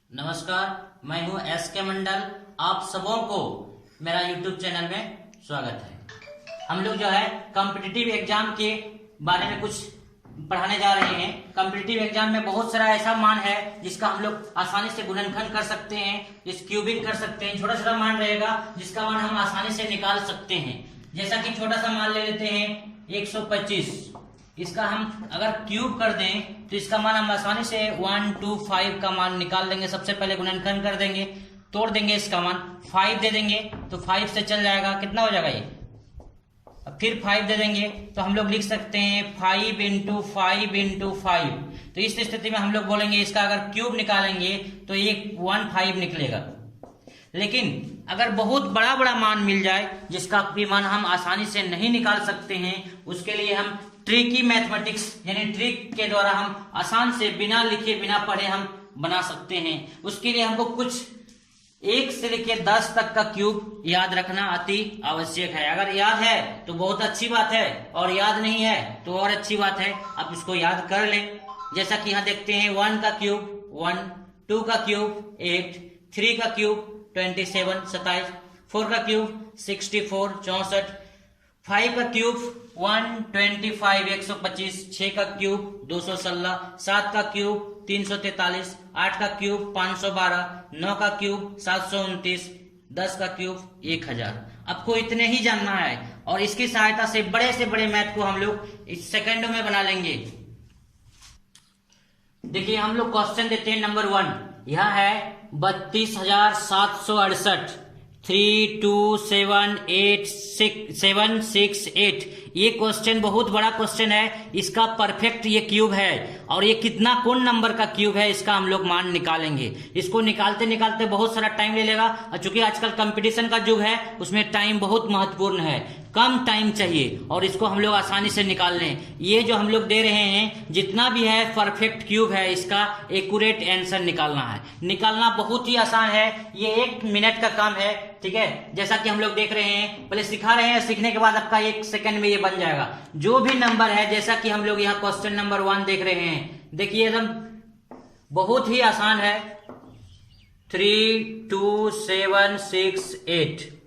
नमस्कार, मैं हूं एस के मंडल। आप सबों को मेरा यूट्यूब चैनल में स्वागत है। हम लोग जो है कॉम्पिटिटिव एग्जाम के बारे में कुछ पढ़ाने जा रहे हैं। कॉम्पिटिटिव एग्जाम में बहुत सारा ऐसा मान है जिसका हम लोग आसानी से गुणनखंड कर सकते हैं, जिस क्यूबिंग कर सकते हैं। छोटा छोटा मान रहेगा जिसका मान हम आसानी से निकाल सकते हैं। जैसा कि छोटा सा मान ले लेते हैं 125। इसका हम अगर क्यूब कर दें तो इसका मान हम आसानी से 125 का मान निकाल देंगे। सबसे पहले गुणनखंड कर देंगे, तोड़ देंगे, इसका मान 5 दे देंगे तो 5 से चल जाएगा। कितना हो जाएगा ये? अब फिर 5 दे देंगे तो हम लोग लिख सकते हैं 5 इंटू 5 इंटू 5। तो इस स्थिति में हम लोग बोलेंगे इसका अगर क्यूब निकालेंगे तो ये 15 निकलेगा। लेकिन अगर बहुत बड़ा बड़ा मान मिल जाए जिसका भी मान हम आसानी से नहीं निकाल सकते हैं, उसके लिए हम ट्रिकी मैथमेटिक्स यानी ट्रिक के द्वारा हम आसान से बिना लिखे बिना पढ़े हम बना सकते हैं। उसके लिए हमको कुछ 1 से लेकर 10 तक का क्यूब याद रखना अति आवश्यक है। अगर याद है तो बहुत अच्छी बात है, और याद नहीं है तो और अच्छी बात है, आप इसको याद कर लें। जैसा कि यहाँ देखते हैं 1 का क्यूब 1, 2 का क्यूब 8, 3 का क्यूब 27 27, 4 का क्यूब 64 64, 5 का क्यूब 125 125, 6 का क्यूब 216, 7 का क्यूब 343, 8 का क्यूब 512, 9 का क्यूब 729, 10 का क्यूब 1000। आपको इतने ही जानना है और इसकी सहायता से बड़े मैथ को हम लोग इस सेकंडों में बना लेंगे। देखिए हम लोग क्वेश्चन देते हैं नंबर 1। यह है 32,768 32786 ये क्वेश्चन बहुत बड़ा क्वेश्चन है। इसका परफेक्ट ये क्यूब है और ये कितना कौन नंबर का क्यूब है इसका हम लोग मान निकालेंगे। इसको निकालते निकालते बहुत सारा टाइम ले लेगा, और चूंकि आजकल कंपटीशन का युग है उसमें टाइम बहुत महत्वपूर्ण है। कम टाइम चाहिए और इसको हम लोग आसानी से निकाल लें। ये जो हम लोग दे रहे हैं जितना भी है परफेक्ट क्यूब है, इसका एक्यूरेट आंसर निकालना है। निकालना बहुत ही आसान है, ये 1 मिनट का काम है। ठीक है, जैसा कि हम लोग देख रहे हैं, पहले सिखा रहे हैं, सीखने के बाद आपका 1 सेकंड में ये बन जाएगा। जो भी नंबर है, जैसा कि हम लोग यहाँ क्वेश्चन नंबर 1 देख रहे हैं, देखिए एकदम बहुत ही आसान है। 32768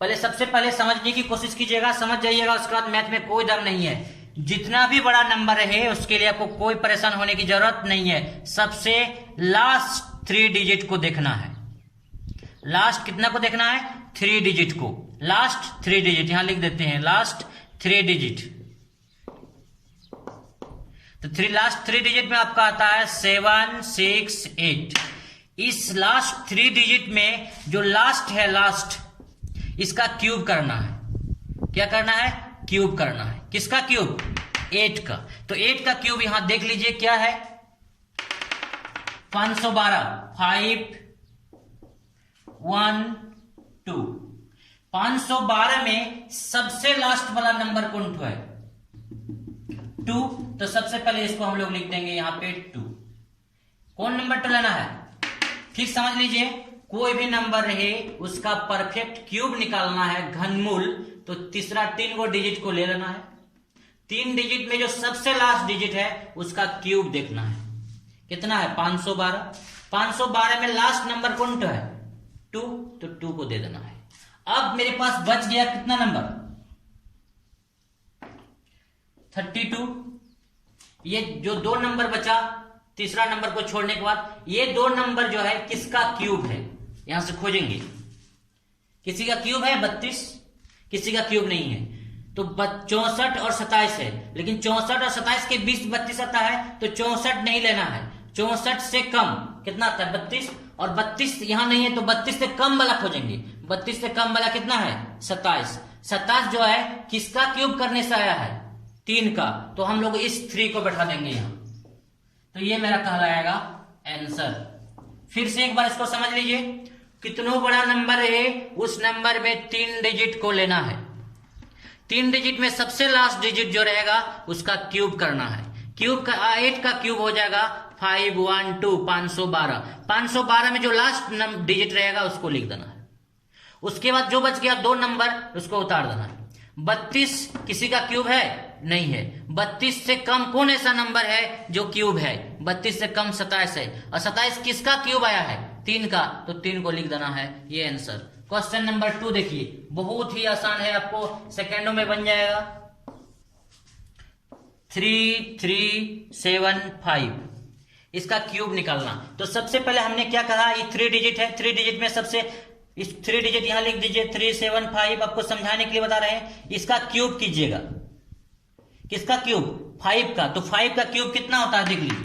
पहले सबसे पहले समझने की कोशिश कीजिएगा, समझ जाइएगा, उसके बाद मैथ में कोई डर नहीं है। जितना भी बड़ा नंबर है उसके लिए आपको कोई परेशान होने की जरूरत नहीं है। सबसे लास्ट 3 डिजिट को देखना है। लास्ट कितना को देखना है? 3 डिजिट को। लास्ट 3 डिजिट यहां लिख देते हैं, लास्ट 3 डिजिट। तो लास्ट 3 डिजिट में आपका आता है 768। इस लास्ट 3 डिजिट में जो लास्ट है, लास्ट इसका क्यूब करना है। क्या करना है? क्यूब करना है। किसका क्यूब? 8 का। तो 8 का क्यूब यहां देख लीजिए क्या है? 512 5 1 2। 512 में सबसे लास्ट वाला नंबर कौन सा है? 2। तो सबसे पहले इसको हम लोग लिख देंगे यहां पे 2। कौन नंबर तो लेना है? फिर समझ लीजिए, कोई भी नंबर रहे उसका परफेक्ट क्यूब निकालना है, घनमूल, तो तीसरा 3 गो डिजिट को ले लेना है। 3 डिजिट में जो सबसे लास्ट डिजिट है उसका क्यूब देखना है। कितना है? 512। 512 में लास्ट नंबर कौन सा है? 2। तो 2 को दे देना है। अब मेरे पास बच गया कितना नंबर? 32। ये जो 2 नंबर बचा तीसरा नंबर को छोड़ने के बाद, ये 2 नंबर जो है किसका क्यूब है? यहां से खोजेंगे। किसी का क्यूब है 32, किसी का क्यूब नहीं है। तो 64 और 27 है, लेकिन 64 और 27 के बीच 32 आता है, तो 64 नहीं लेना है। 64 से कम कितना आता है? 32। और 32 यहां नहीं है तो 32 से कम वाला खोजेंगे। 32 से कम वाला कितना है? 27। 27 जो है किसका क्यूब करने से आया है? 3 का। तो हम लोग इस 3 को बैठा देंगे यहां। तो ये मेरा कहलाएगा आंसर। फिर से एक बार इसको समझ लीजिए, कितना बड़ा नंबर है उस नंबर में 3 डिजिट को लेना है। 3 डिजिट में सबसे लास्ट डिजिट जो रहेगा उसका क्यूब करना है। क्यूब का 8 का क्यूब हो जाएगा 512 512। 512 में जो लास्ट डिजिट रहेगा उसको लिख देना है। उसके बाद जो बच गया 2 नंबर उसको उतार देना है। 32 किसी का क्यूब है? नहीं है। 32 से कम कौन ऐसा नंबर है जो क्यूब है? 32 से कम 27 है, और 27 किसका क्यूब आया है? 3 का, तो 3 को लिख देना है, ये आंसर। क्वेश्चन नंबर 2 देखिए, बहुत ही आसान है, आपको सेकेंडों में बन जाएगा। 3375 इसका क्यूब निकालना। तो सबसे पहले हमने क्या कहा, ये 3 डिजिट है, 3 डिजिट में सबसे इस 3 डिजिट यहां लिख दीजिए। 375 आपको समझाने के लिए बता रहे हैं, इसका क्यूब कीजिएगा। किसका क्यूब? 5 का। तो 5 का क्यूब कितना होता है देख लीजिए,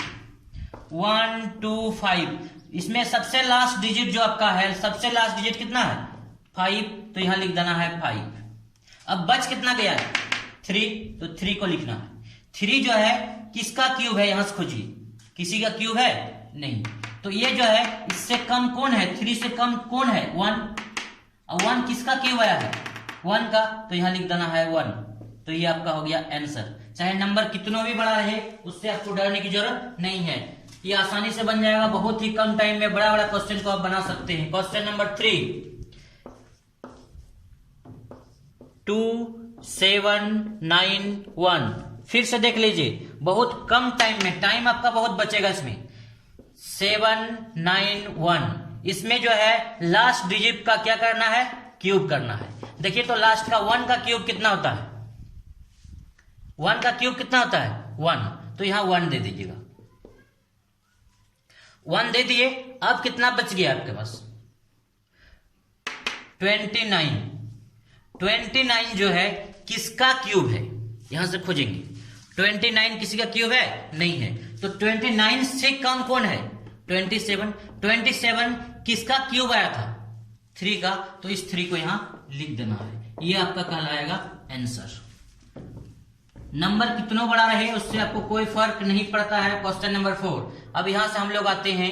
125। इसमें सबसे लास्ट डिजिट जो आपका है, सबसे लास्ट डिजिट कितना है? 5, तो यहां लिख देना है 5। अब बच कितना गया है? 3, तो 3 को लिखना है। 3 जो है किसका क्यूब है, यहां से खोजिए, किसी का क्यूब है? नहीं। तो ये जो है इससे कम कौन है? 3 से कम कौन है? 1। और 1 किसका क्यूब आया है? 1 का, तो यहां लिख देना है 1। तो ये आपका हो गया आंसर। चाहे नंबर कितना भी बड़ा रहे, उससे आपको डरने की जरूरत नहीं है, ये आसानी से बन जाएगा। बहुत ही कम टाइम में बड़ा बड़ा क्वेश्चन को आप बना सकते हैं। Question number 3, 2791। फिर से देख लीजिए, बहुत कम टाइम में, टाइम आपका बहुत बचेगा इसमें। 791, इसमें जो है लास्ट डिजिट का क्या करना है? क्यूब करना है। देखिए तो लास्ट का 1 का क्यूब कितना होता है? 1 का क्यूब कितना होता है? 1। तो यहां 1 दे दीजिएगा, 1 दे दिए। अब कितना बच गया आपके पास? 29। 29 जो है किसका क्यूब है? यहां से खोजेंगे। 29 किसी का क्यूब है? नहीं है। तो 29 से कम कौन है? 27। 27 किसका क्यूब आया था? 3 का, तो इस 3 को यहां लिख देना है। ये आपका कहलाएगा आंसर। नंबर कितना बड़ा रहे उससे आपको कोई फर्क नहीं पड़ता है। क्वेश्चन नंबर 4, अब यहां से हम लोग आते हैं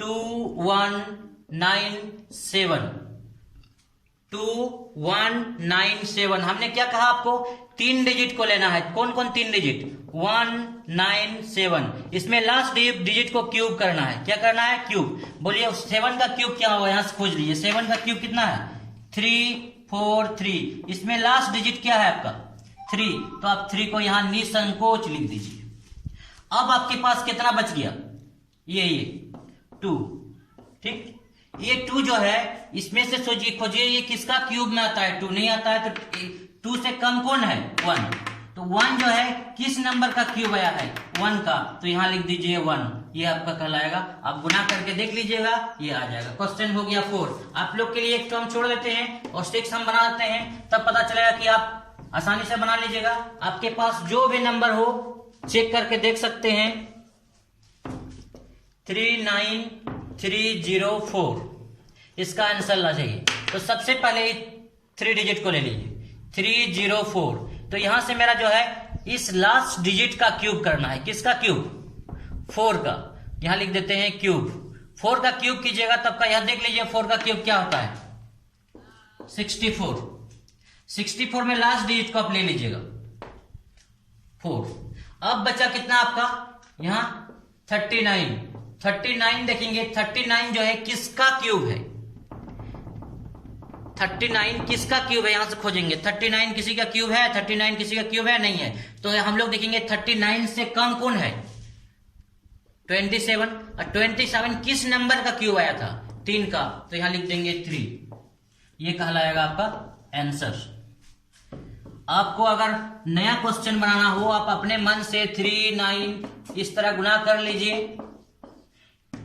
2197। 2197, हमने क्या कहा आपको? 3 डिजिट को लेना है। कौन कौन 3 डिजिट? 197। इसमें लास्ट डिजिट को क्यूब करना है। क्या करना है? क्यूब। बोलिए 7 का क्यूब क्या होगा? यहां से खोज लीजिए। 7 का क्यूब कितना है? 343। इसमें लास्ट डिजिट क्या है आपका? 3, तो आप 3 को यहां निसंकोच लिख दीजिए। अब आपके पास कितना बच गया? ये 2। ठीक, ये 2 जो है इसमें से सोचिए, खोजिए ये किसका क्यूब में आता है? 2 नहीं आता है। तो 2 से कम कौन है? 1। तो 1 जो है किस नंबर का क्यूब आया है? 1 का, तो यहां लिख दीजिए 1। ये आपका कहलाएगा। आप गुना करके देख लीजिएगा, ये आ जाएगा। क्वेश्चन हो गया 4। आप लोग के लिए एक टर्म छोड़ देते हैं और 6 हम बना देते हैं, तब पता चलेगा कि आप आसानी से बना लीजिएगा। आपके पास जो भी नंबर हो चेक करके देख सकते हैं। 39304 इसका आंसर ला जाइए। तो सबसे पहले 3 डिजिट को ले लीजिए, 304। तो यहां से मेरा जो है इस लास्ट डिजिट का क्यूब करना है। किसका क्यूब? 4 का। यहां लिख देते हैं क्यूब। 4 का क्यूब कीजिएगा तब का, यहां देख लीजिए 4 का क्यूब क्या होता है? 64। 64 में लास्ट डिजिट को आप ले लीजिएगा 4। अब बचा कितना आपका? यहां 39। 39 देखेंगे, 39 जो है किसका क्यूब है? 39 किसका क्यूब है? यहां से खोजेंगे। 39 किसी का क्यूब है? 39 किसी का क्यूब है? नहीं है। तो हम लोग देखेंगे 39 से कम कौन है? 27। और 27 किस नंबर का क्यूब आया था? 3 का, तो यहां लिख देंगे 3। ये कहलाएगा आपका आंसर। आपको अगर नया क्वेश्चन बनाना हो, आप अपने मन से 3, 9 इस तरह गुना कर लीजिए।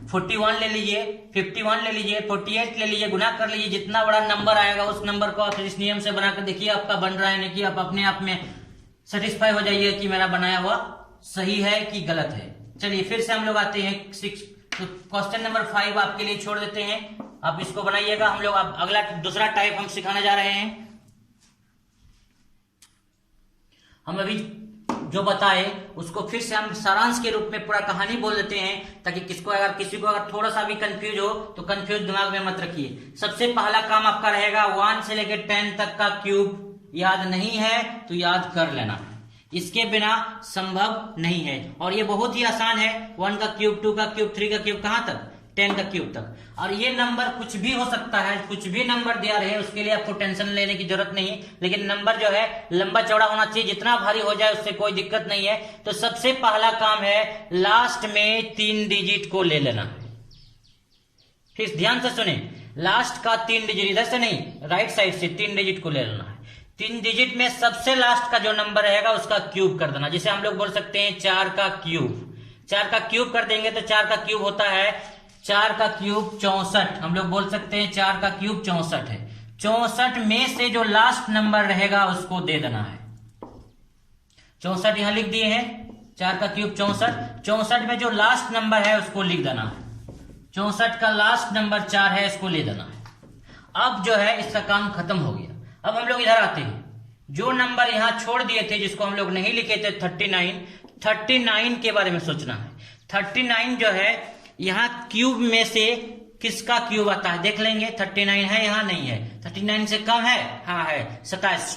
41 ले लीजिए, 51 ले लीजिए, 48 ले लीजिए, गुना कर लीजिए। जितना बड़ा नंबर आएगा उस नंबर को आप इस नियम से बनाकर देखिए आपका बन रहा है नहीं, कि आप अपने आप में सेटिस्फाई हो जाइए कि मेरा बनाया हुआ सही है कि गलत है। चलिए फिर से हम लोग आते हैं 6। तो क्वेश्चन नंबर 5 आपके लिए छोड़ देते हैं, आप इसको बनाइएगा। हम लोग अब अगला दूसरा टाइप हम सिखाने जा रहे हैं। हम अभी जो बताए उसको फिर से हम सारांश के रूप में पूरा कहानी बोल देते हैं, ताकि किसी को अगर थोड़ा सा भी कंफ्यूज हो तो कंफ्यूज दिमाग में मत रखिए। सबसे पहला काम आपका रहेगा 1 से लेकर 10 तक का क्यूब याद नहीं है तो याद कर लेना, इसके बिना संभव नहीं है। और ये बहुत ही आसान है। 1 का क्यूब, 2 का क्यूब, 3 का क्यूब, कहां तक? 10 का क्यूब तक। और ये नंबर कुछ भी हो सकता है, कुछ भी नंबर दिया रहे, उसके लिए आपको टेंशन लेने की जरूरत नहीं है। लेकिन नंबर जो है लंबा चौड़ा होना चाहिए, जितना भारी हो जाए उससे कोई दिक्कत नहीं है। तो सबसे पहला काम है लास्ट में 3 डिजिट को ले लेना है। फिर ध्यान से सुने, लास्ट का 3 डिजिट, इधर से नहीं, राइट साइड से 3 डिजिट को ले लेना है। 3 डिजिट में सबसे लास्ट का जो नंबर रहेगा उसका क्यूब कर देना, जिसे हम लोग बोल सकते हैं 4 का क्यूब। 4 का क्यूब कर देंगे तो 4 का क्यूब होता है 4 का क्यूब 64। हम लोग बोल सकते हैं 4 का क्यूब 64 है। 64 में से जो लास्ट नंबर रहेगा उसको दे देना है। 64 यहां लिख दिए हैं, 4 का क्यूब 64। 64 में जो लास्ट नंबर है उसको लिख देना है। 64 का लास्ट नंबर 4 है, इसको ले देना है। अब जो है इसका काम खत्म हो गया। अब हम लोग इधर आते हैं, जो नंबर यहां छोड़ दिए थे जिसको हम लोग नहीं लिखे थे 39 के बारे में सोचना है। 39 जो है यहां क्यूब में से किसका क्यूब आता है देख लेंगे। 39 है, यहां नहीं है। 39 से कम है, हाँ है 27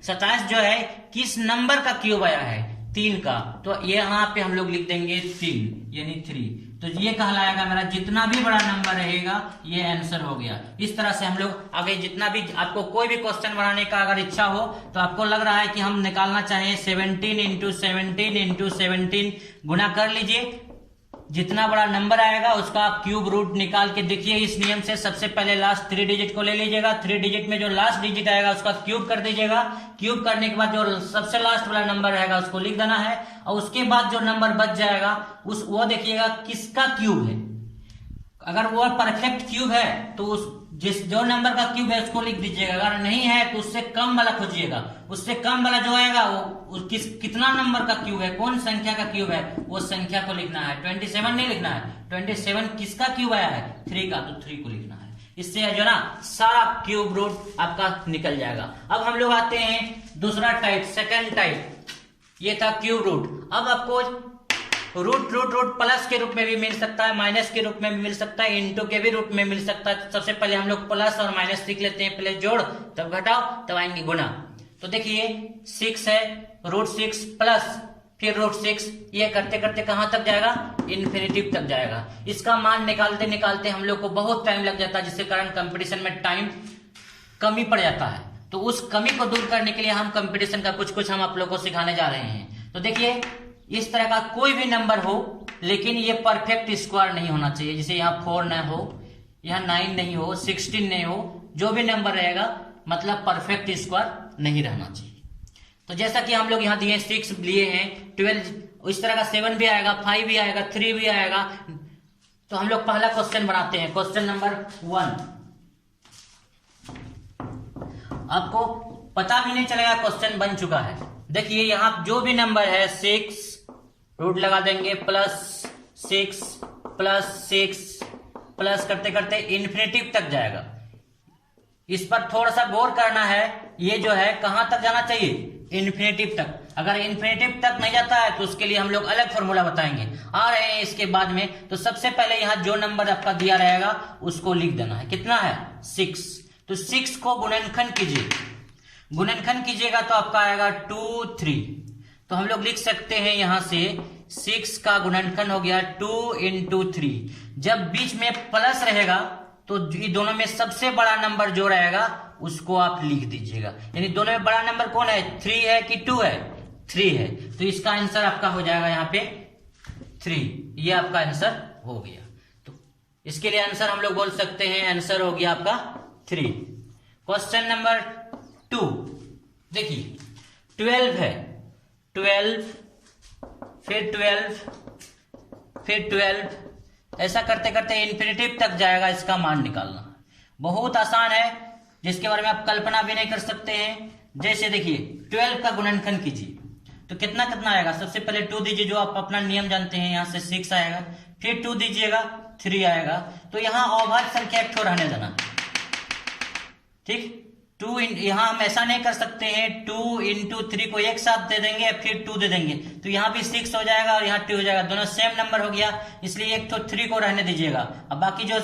27 जो है किस नंबर का क्यूब आया है 3 का, तो यहाँ पे हम लोग लिख देंगे 3 यानी 3। तो ये कहलाएगा मेरा जितना भी बड़ा नंबर रहेगा ये आंसर हो गया। इस तरह से हम लोग आगे जितना भी आपको कोई भी क्वेश्चन बनाने का अगर इच्छा हो तो आपको लग रहा है कि हम निकालना चाहें 17 इंटू 17 गुना कर लीजिए। जितना बड़ा नंबर आएगा उसका आप क्यूब रूट निकाल के देखिए। इस नियम से सबसे पहले लास्ट 3 डिजिट को ले लीजिएगा। 3 डिजिट में जो लास्ट डिजिट आएगा उसका क्यूब कर दीजिएगा। क्यूब करने के बाद जो सबसे लास्ट वाला नंबर रहेगा उसको लिख देना है। और उसके बाद जो नंबर बच जाएगा वो देखिएगा किसका क्यूब है। अगर वो परफेक्ट क्यूब है तो जो नंबर का क्यूब है उसको लिख दीजिएगा। अगर नहीं है तो उससे कम वाला खोजिएगा। उससे कम वाला जो आएगा वो कितना नंबर का क्यूब है, कौन संख्या का क्यूब है, वो संख्या को लिखना है। 27 नहीं लिखना है। 27 किसका क्यूब आया है 3 का, तो 3 को लिखना है। इससे जो ना सारा क्यूब रूट आपका निकल जाएगा। अब हम लोग आते हैं दूसरा टाइप, सेकंड टाइप। ये था क्यूब रूट। अब आपको रूट प्लस के रूप में भी मिल सकता है, माइनस के रूप में भी मिल सकता है, इंटू के भी रूप में मिल सकता है। तो सबसे पहले हम लोग प्लस और माइनस सीख लेते हैं। पहले जोड़, तब घटाओ, तब आएंगे गुना। तो देखिए 6 है, √6 प्लस फिर √6, ये करते करते कहां तक जाएगा, इन्फिनिटिव तक जाएगा। इसका मान निकालते निकालते हम लोग को बहुत टाइम लग जाता है, जिसके कारण कंपटीशन में टाइम कमी पड़ जाता है। तो उस कमी को दूर करने के लिए हम कंपटीशन का कुछ हम आप लोग को सिखाने जा रहे हैं। तो देखिए इस तरह का कोई भी नंबर हो, लेकिन ये परफेक्ट स्क्वायर नहीं होना चाहिए। जैसे यहाँ 4 न हो, यहाँ 9 नहीं हो, 16 नहीं हो, जो भी नंबर रहेगा मतलब परफेक्ट स्क्वायर नहीं रहना चाहिए। तो जैसा कि हम लोग यहाँ दिए 6 लिए हैं, 12 इस तरह का 7 भी आएगा, 5 भी आएगा, 3 भी आएगा। तो हम लोग पहला क्वेश्चन बनाते हैं, क्वेश्चन नंबर 1। आपको पता भी नहीं चलेगा क्वेश्चन बन चुका है। देखिए यहाँ जो भी नंबर है 6 रूट लगा देंगे, +6 +6 प्लस करते करते इन्फिनिटिव तक जाएगा। इस पर थोड़ा सा गौर करना है। ये जो है कहां तक जाना चाहिए, इन्फिनिटिव तक। अगर इन्फिनिटिव तक नहीं जाता है तो उसके लिए हम लोग अलग फॉर्मूला बताएंगे, आ रहे हैं इसके बाद में। तो सबसे पहले यहाँ जो नंबर आपका दिया रहेगा उसको लिख देना है। कितना है 6। तो 6 को गुणनखंड कीजिए, गुणनखंड कीजिएगा तो आपका आएगा 2 3। तो हम लोग लिख सकते हैं यहां से 6 का गुणनखंड हो गया 2 × 3। जब बीच में प्लस रहेगा तो ये दोनों में सबसे बड़ा नंबर जो रहेगा उसको आप लिख दीजिएगा। यानी दोनों में बड़ा नंबर कौन है, 3 है कि 2 है, 3 है। तो इसका आंसर आपका हो जाएगा यहाँ पे 3। ये आपका आंसर हो गया। तो इसके लिए आंसर हम लोग बोल सकते हैं, आंसर हो गया आपका 3। क्वेश्चन नंबर 2 देखिए 12 है, 12 फिर 12 फिर 12, ऐसा करते करते इन्फिनिटिव तक जाएगा। इसका मान निकालना बहुत आसान है, जिसके बारे में आप कल्पना भी नहीं कर सकते हैं। जैसे देखिए 12 का गुणनखंड कीजिए तो कितना कितना आएगा। सबसे पहले 2 दीजिए, जो आप अपना नियम जानते हैं। यहां से 6 आएगा, फिर 2 दीजिएगा 3 आएगा। तो यहां अभाज्य संख्या एक ठो रहने देना, ठीक। 2 यहां हम ऐसा नहीं कर सकते हैं 2 × 3 को एक साथ दे देंगे फिर 2 दे देंगे, तो यहां भी 6 हो जाएगा और यहाँ 2 हो जाएगा। दोनों सेम नंबर हो गया, इसलिए एक तो 3 को रहने दीजिएगा। अब बाकी जो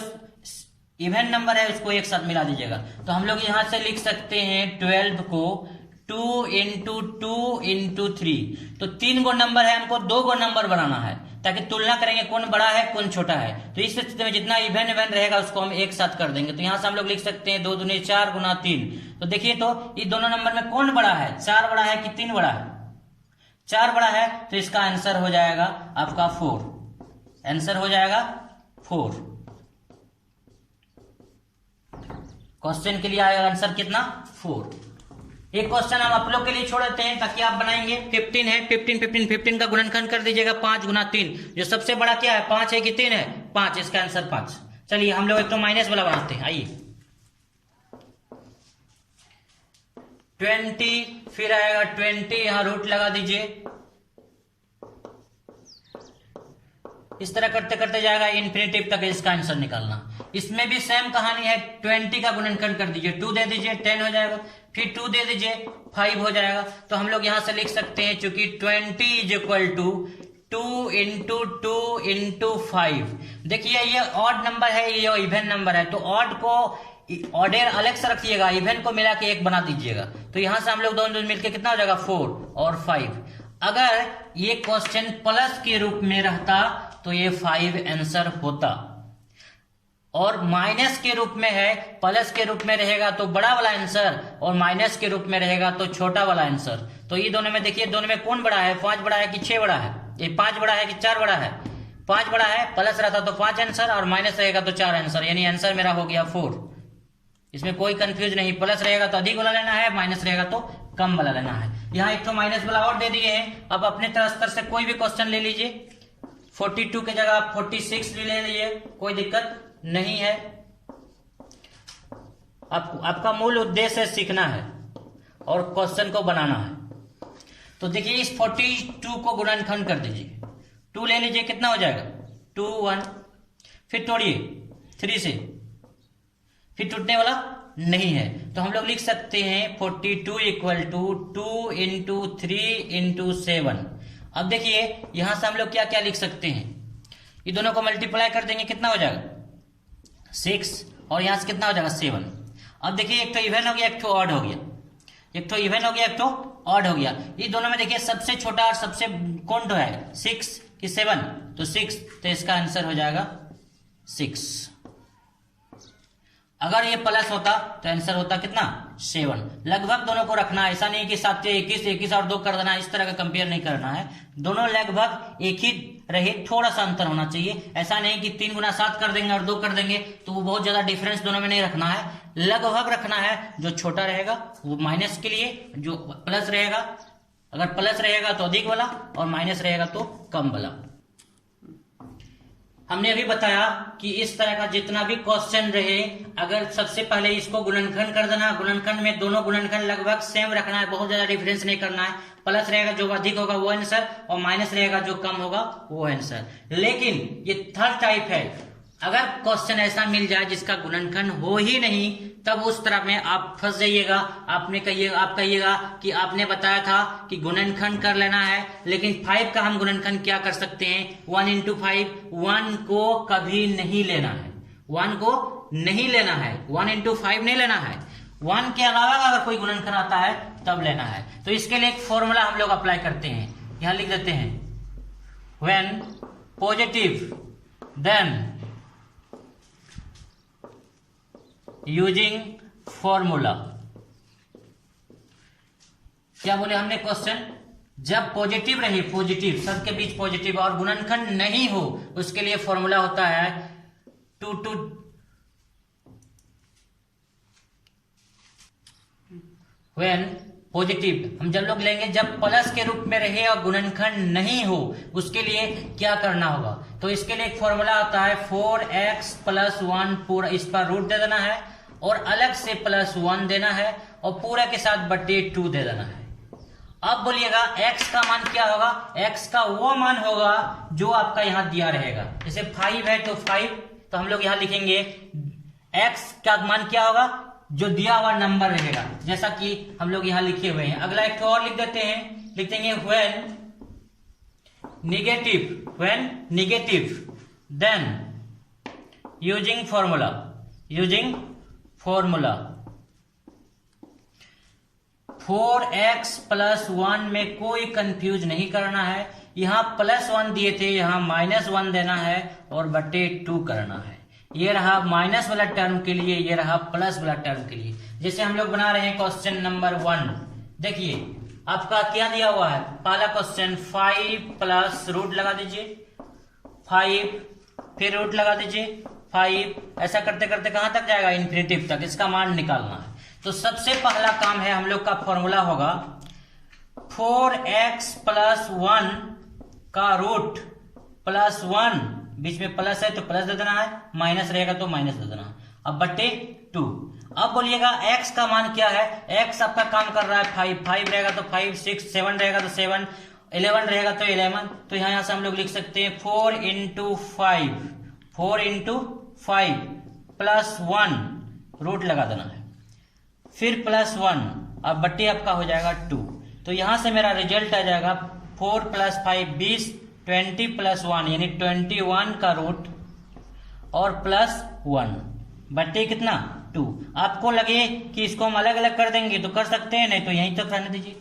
इवन नंबर है उसको एक साथ मिला दीजिएगा। तो हम लोग यहां से लिख सकते हैं 12 को 2 × 2 × 3। तो 3 गो नंबर है, हमको 2 गो नंबर बनाना है। ताकि तुलना करेंगे कौन बड़ा है कौन छोटा है। तो इस स्थिति में जितना इवन रहेगा उसको हम एक साथ कर देंगे। तो यहां से हम लोग लिख सकते हैं 2 दूनी 4 गुना 3। तो देखिए तो ये दोनों नंबर में कौन बड़ा है, 4 बड़ा है कि 3 बड़ा है? 4 बड़ा है, तो इसका आंसर हो जाएगा आपका 4। आंसर हो जाएगा 4। क्वेश्चन के लिए आएगा आंसर कितना, 4। एक क्वेश्चन हम आप लोग के लिए छोड़ देते हैं ताकि आप बनाएंगे। 15 है, 15 का गुणनखंड कर दीजिएगा 5 गुना 3। जो सबसे बड़ा क्या है, 5 है कि 3 है? 5। इसका आंसर 5। चलिए हम लोग एक तो माइनस वाला बनाते हैं। आइए 20, फिर आएगा 20, यहां रूट लगा दीजिए। इस तरह करते करते जाएगा इन्फिनिटिव तक इसका आंसर निकालना। इसमें भी सेम कहानी है, 20 का गुणनखंड कर दीजिए, 2 दे दीजिए 10 हो जाएगा, फिर 2 दे दीजिए 5 हो जाएगा। तो हम लोग यहां से लिख सकते हैं चूंकि 20 is equal to 2 into 2 into 5। देखिए ये ऑड नंबर है, ये इवन नंबर है, तो ऑड को ऑर्डर अलग से रखिएगा, इवन को मिला के 1 बना दीजिएगा। तो यहां से हम लोग दोनों मिलकर कितना हो जाएगा, 4 और 5। अगर ये क्वेश्चन प्लस के रूप में रहता तो ये 5 आंसर होता, और माइनस के रूप में है, प्लस के रूप में रहेगा तो बड़ा वाला आंसर, और माइनस के रूप में रहेगा तो छोटा वाला आंसर। तो ये दोनों में देखिए, दोनों में कौन बड़ा है, 5 बड़ा है कि 6 बड़ा है? ये 5 बड़ा है कि 4 बड़ा है? 5 बड़ा है, प्लस रहता तो 5 आंसर और माइनस रहेगा तो 4 आंसर, यानी आंसर मेरा हो गया 4। इसमें कोई कंफ्यूज नहीं, प्लस रहेगा तो अधिक वाला लेना है, माइनस रहेगा तो कम वाला लेना है। यहाँ एक तो माइनस वाला और दे दिए हैं। अब अपने स्तर से कोई भी क्वेश्चन ले लीजिए, 42 की जगह आप 46 भी ले लीजिए, कोई दिक्कत नहीं है। आपका मूल उद्देश्य सीखना है और क्वेश्चन को बनाना है। तो देखिए इस 42 को गुणनखंड कर दीजिए, 2 ले लीजिए, कितना हो जाएगा 2 1, फिर तोड़िए 3 से, फिर टूटने वाला नहीं है। तो हम लोग लिख सकते हैं 42 इक्वल टू 2 इंटू 3 इंटू 7। अब देखिए यहां से हम लोग क्या क्या लिख सकते हैं, ये दोनों को मल्टीप्लाई कर देंगे, कितना हो जाएगा 6, और यहां से कितना हो जाएगा 7। अब देखिए एक तो इवन हो गया, एक तो ऑड हो गया, एक तो इवन हो गया, एक तो ऑड हो गया। ये दोनों में देखिए सबसे छोटा और सबसे कौन तो है, 6 कि 7? तो 6, तो इसका आंसर हो जाएगा 6। अगर ये प्लस होता तो आंसर होता कितना, 7। लगभग दोनों को रखना है, ऐसा नहीं कि 7 से 21, 21 और 2 कर देना, इस तरह का कंपेयर नहीं करना है। दोनों लगभग एक ही रहे, थोड़ा सा अंतर होना चाहिए। ऐसा नहीं कि 3 गुना 7 कर देंगे और 2 कर देंगे, तो वो बहुत ज्यादा डिफरेंस दोनों में नहीं रखना है। लगभग रखना है, जो छोटा रहेगा वो माइनस के लिए, जो प्लस रहेगा, अगर प्लस रहेगा तो अधिक वाला और माइनस रहेगा तो कम वाला। हमने अभी बताया कि इस तरह का जितना भी क्वेश्चन रहे, अगर सबसे पहले इसको गुणनखंड कर देना, गुणनखंड में दोनों गुणनखंड लगभग सेम रखना है, बहुत ज्यादा डिफरेंस नहीं करना है। प्लस रहेगा जो अधिक होगा वो आंसर, और माइनस रहेगा जो कम होगा वो आंसर। लेकिन ये थर्ड टाइप है, अगर क्वेश्चन ऐसा मिल जाए जिसका गुणनखंड हो ही नहीं, तब उस तरह में आप फंस जाइएगा। आप कहिएगा कि आपने बताया था कि गुणनखंड कर लेना है, लेकिन 5 का हम गुणनखंड क्या कर सकते हैं, 1 इंटू 5। 1 को कभी नहीं लेना है, 1 को नहीं लेना है, 1 इंटू 5 नहीं लेना है। 1 के अलावा अगर कोई गुणनखंड आता है तब लेना है। तो इसके लिए एक फॉर्मूला हम लोग अप्लाई करते हैं, यहां लिख देते हैं, when positive then using formula. क्या बोले हमने क्वेश्चन, जब पॉजिटिव रहे, पॉजिटिव सब के बीच पॉजिटिव और गुणनखंड नहीं हो, उसके लिए फॉर्मूला होता है 2 व्हेन पॉजिटिव। हम जब लोग लेंगे जब प्लस के रूप में रहे और गुणनखंड नहीं हो, उसके लिए क्या करना होगा। तो इसके लिए एक फॉर्मूला आता है 4x + 1 पूरा, इस पर रूट दे देना है और अलग से +1 देना है और पूरा के साथ बटे 2 दे देना है। अब बोलिएगा x का मान क्या होगा, x का वो मान होगा जो आपका यहां दिया रहेगा। जैसे 5 है तो 5, तो हम लोग यहां लिखेंगे x का मान क्या होगा, जो दिया हुआ नंबर रहेगा, जैसा कि हम लोग यहां लिखे हुए हैं। अगला एक और लिख देते हैं, लिख देंगे when negative then using formula 4x + 1 में कोई कंफ्यूज नहीं करना है। यहाँ +1 दिए थे, यहाँ -1 देना है और बटे 2 करना है। ये रहा माइनस वाला टर्म के लिए, ये रहा प्लस वाला टर्म के लिए। जैसे हम लोग बना रहे हैं क्वेश्चन नंबर 1, देखिए आपका क्या दिया हुआ है, पहला क्वेश्चन 5 प्लस रूट लगा दीजिए 5, फिर रूट लगा दीजिए 5, ऐसा करते करते कहां तक जाएगा, इन्फिनिटिव तक, इसका मान निकालना है। तो सबसे पहला काम है, हम लोग का फॉर्मूला होगा 4x + 1 का रूट +1, बीच में प्लस है तो प्लस दे देना है, माइनस रहेगा तो माइनस दे देना है, अब बटे 2। अब बोलिएगा x का मान क्या है, x आपका काम कर रहा है 5 रहेगा तो 5, 6, 7 रहेगा तो 7, 11 रहेगा तो 11। तो यहां से हम लोग लिख सकते हैं 4 × 5 प्लस 1 रूट लगा देना है, फिर +1, अब बट्टे आपका हो जाएगा 2। तो यहां से मेरा रिजल्ट आ जाएगा 4 + 5 20, 20 + 1 यानी 21 का रूट और +1 बट्टे कितना 2। आपको लगे कि इसको हम अलग अलग कर देंगे तो कर सकते हैं, नहीं तो यहीं तक रहने दीजिए।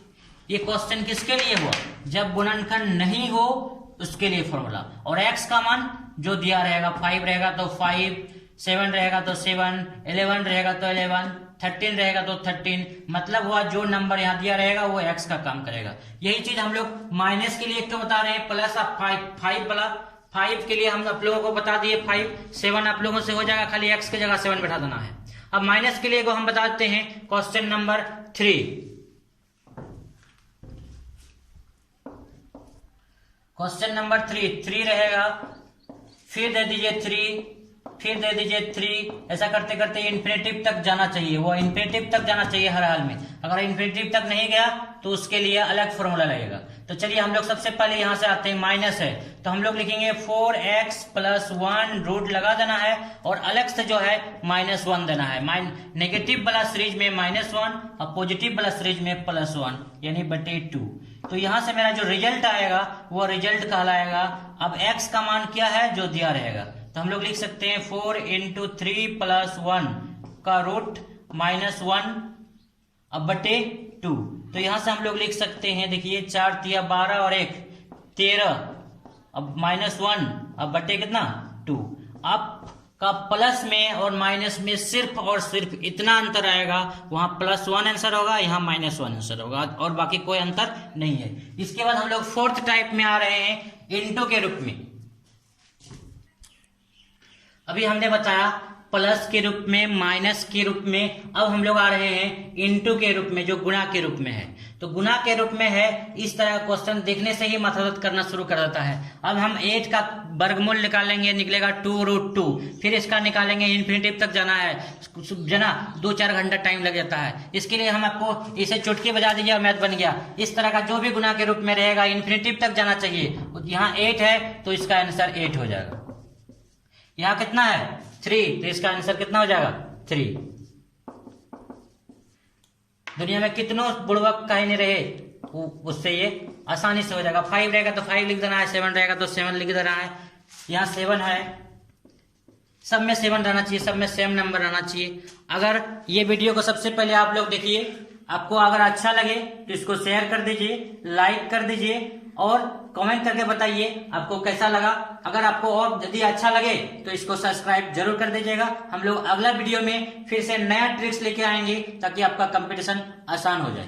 ये क्वेश्चन किसके लिए हुआ, जब गुणनखंड नहीं हो उसके लिए फॉर्मूला। और x का मान जो दिया रहेगा, 5 रहेगा तो 5, 7 रहेगा तो 7, 11 रहेगा तो 11, 13 रहेगा तो 13, मतलब हुआ जो नंबर यहाँ दिया रहेगा वो x का काम करेगा। यही चीज हम लोग माइनस के लिए क्यों बता रहे हैं, प्लस 5 वाला 5 के लिए हम आप लोगों को बता दिए 5, 7 आप लोगों से हो जाएगा, खाली x की जगह 7 बैठा देना है। अब माइनस के लिए हम बताते हैं क्वेश्चन नंबर 3। क्वेश्चन नंबर 3 रहेगा, फिर दे दीजिए 3, फिर दे दीजिए 3, ऐसा करते करते इन्फिनिटिव तक जाना चाहिए, वो इन्फिनिटिव तक जाना चाहिए हर हाल में। अगर इन्फिनिटिव तक नहीं गया तो उसके लिए अलग फॉर्मूला लगेगा। तो चलिए हम लोग सबसे पहले यहां से आते हैं, माइनस है तो हम लोग लिखेंगे 4x + 1 रूट लगा देना है और अलग से जो है -1 देना है। नेगेटिव वाला सीरीज में -1 और पॉजिटिव वाला सीरीज में +1 यानी बटे 2। तो यहां से मेरा जो रिजल्ट आएगा वो रिजल्ट कहलाएगा। अब x का मान क्या है जो दिया रहेगा, तो हम लोग लिख सकते हैं 4 × 3 + 1 का रूट -1 अब बटे 2। तो यहां से हम लोग लिख सकते हैं, देखिए 4 × 12 और 1 13, अब -1 अब बटे कितना 2। आपका प्लस में और माइनस में सिर्फ और सिर्फ इतना अंतर आएगा, वहां +1 आंसर होगा, यहाँ -1 आंसर होगा और बाकी कोई अंतर नहीं है। इसके बाद हम लोग 4th टाइप में आ रहे हैं, इनटू के रूप में। अभी हमने बताया प्लस के रूप में, माइनस के रूप में, अब हम लोग आ रहे हैं इनटू के रूप में जो गुणा के रूप में है। तो गुणा के रूप में है, इस तरह क्वेश्चन देखने से ही माथा दर्द करना शुरू कर देता है। अब हम 8 का वर्गमूल निकालेंगे, निकलेगा 2√2, फिर इसका निकालेंगे, इन्फिनिटिव तक जाना है, जना 2-4 घंटा टाइम लग जाता है। इसके लिए हम आपको इसे चुटकी बजा दीजिए और मैथ बन गया। इस तरह का जो भी गुणा के रूप में रहेगा इन्फिनिटिव तक जाना चाहिए। यहाँ 8 है तो इसका आंसर 8 हो जाएगा। यहाँ कितना है 3, तो इसका आंसर कितना हो जाएगा 3। दुनिया में कितनों बुड़वक कहीं नहीं रहे, उससे ये आसानी से हो जाएगा। 5 रहेगा तो 5 लिख देना है, 7 रहेगा तो 7 लिख देना है। यहाँ 7 है, सब में 7 रहना चाहिए, सब में सेम नंबर रहना चाहिए। अगर ये वीडियो को सबसे पहले आप लोग देखिए, आपको अगर अच्छा लगे तो इसको शेयर कर दीजिए, लाइक कर दीजिए और कमेंट करके बताइए आपको कैसा लगा। अगर आपको और यदि अच्छा लगे तो इसको सब्सक्राइब जरूर कर दीजिएगा। हम लोग अगला वीडियो में फिर से नया ट्रिक्स लेके आएंगे ताकि आपका कंपटीशन आसान हो जाए।